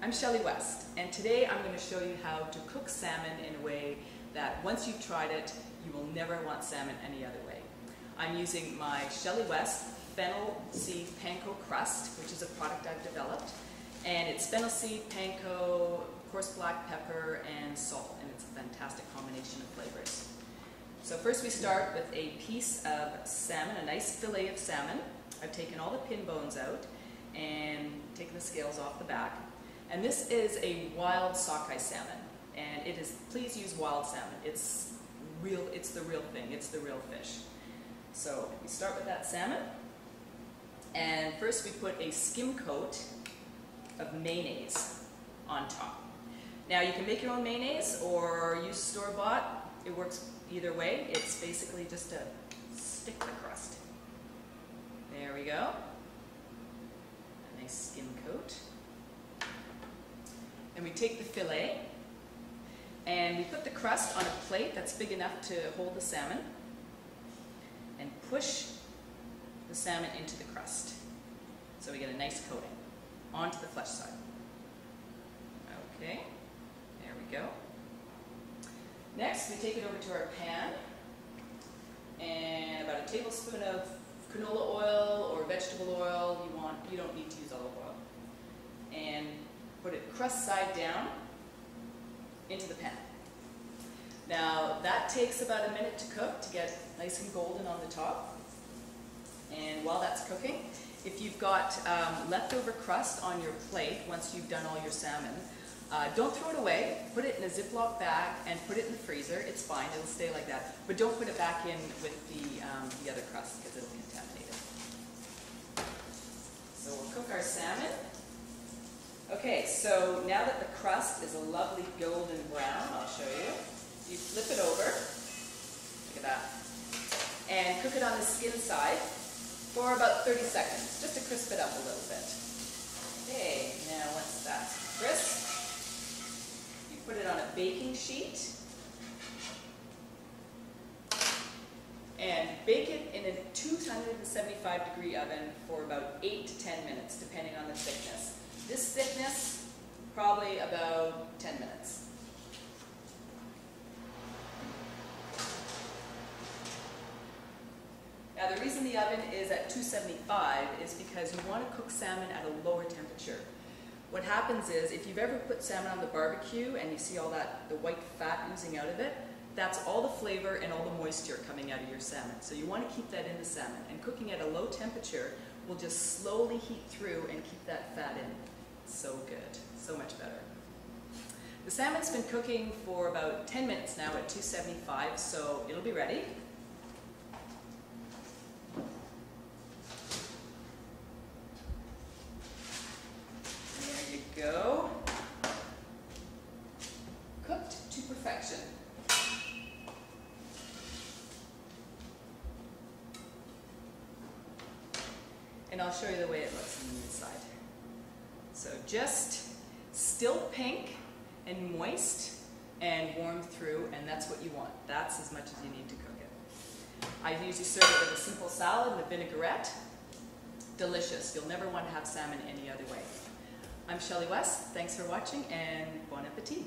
I'm Shelley West, and today I'm going to show you how to cook salmon in a way that once you've tried it, you will never want salmon any other way. I'm using my Shelley West fennel seed panko crust, which is a product I've developed, and it's fennel seed, panko, coarse black pepper, and salt, and it's a fantastic combination of flavors. So first we start with a piece of salmon, a nice fillet of salmon. I've taken all the pin bones out and taken the scales off the back. And this is a wild sockeye salmon, and it is, please use wild salmon. It's the real thing, it's the real fish. So we start with that salmon, and first we put a skim coat of mayonnaise on top. Now you can make your own mayonnaise or use store-bought. It works either way. It's basically just to stick the crust. There we go. A nice skim coat. And we take the fillet and we put the crust on a plate that's big enough to hold the salmon and push the salmon into the crust. So we get a nice coating onto the flesh side. Okay, there we go. Next, we take it over to our pan and about a tablespoon of canola oil or vegetable oil. You don't need to use olive oil. And put it crust side down into the pan. Now that takes about a minute to cook to get nice and golden on the top. And while that's cooking, if you've got leftover crust on your plate once you've done all your salmon, don't throw it away. Put it in a Ziploc bag and put it in the freezer. It's fine, it'll stay like that. But don't put it back in with the other crust because it'll contaminate it. So we'll cook our salmon. Okay, so now that the crust is a lovely golden brown, I'll show you. You flip it over, look at that, and cook it on the skin side for about 30 seconds, just to crisp it up a little bit. Okay, now once that's crisp, you put it on a baking sheet and bake it in a 275-degree oven for about 8 to 10 minutes, depending on the thickness. This thickness, probably about 10 minutes. Now the reason the oven is at 275 is because you want to cook salmon at a lower temperature. What happens is, if you've ever put salmon on the barbecue and you see all the white fat oozing out of it, that's all the flavor and all the moisture coming out of your salmon. So you want to keep that in the salmon, and cooking at a low temperature will just slowly heat through and keep that fat in. So good, so much better. The salmon's been cooking for about 10 minutes now at 275, so it'll be ready. There you go. Cooked to perfection. And I'll show you the way it looks on the inside. So just still pink and moist and warm through, and that's what you want. That's as much as you need to cook it. I usually serve it with a simple salad and a vinaigrette. Delicious. You'll never want to have salmon any other way. I'm Shelley West. Thanks for watching, and bon appetit.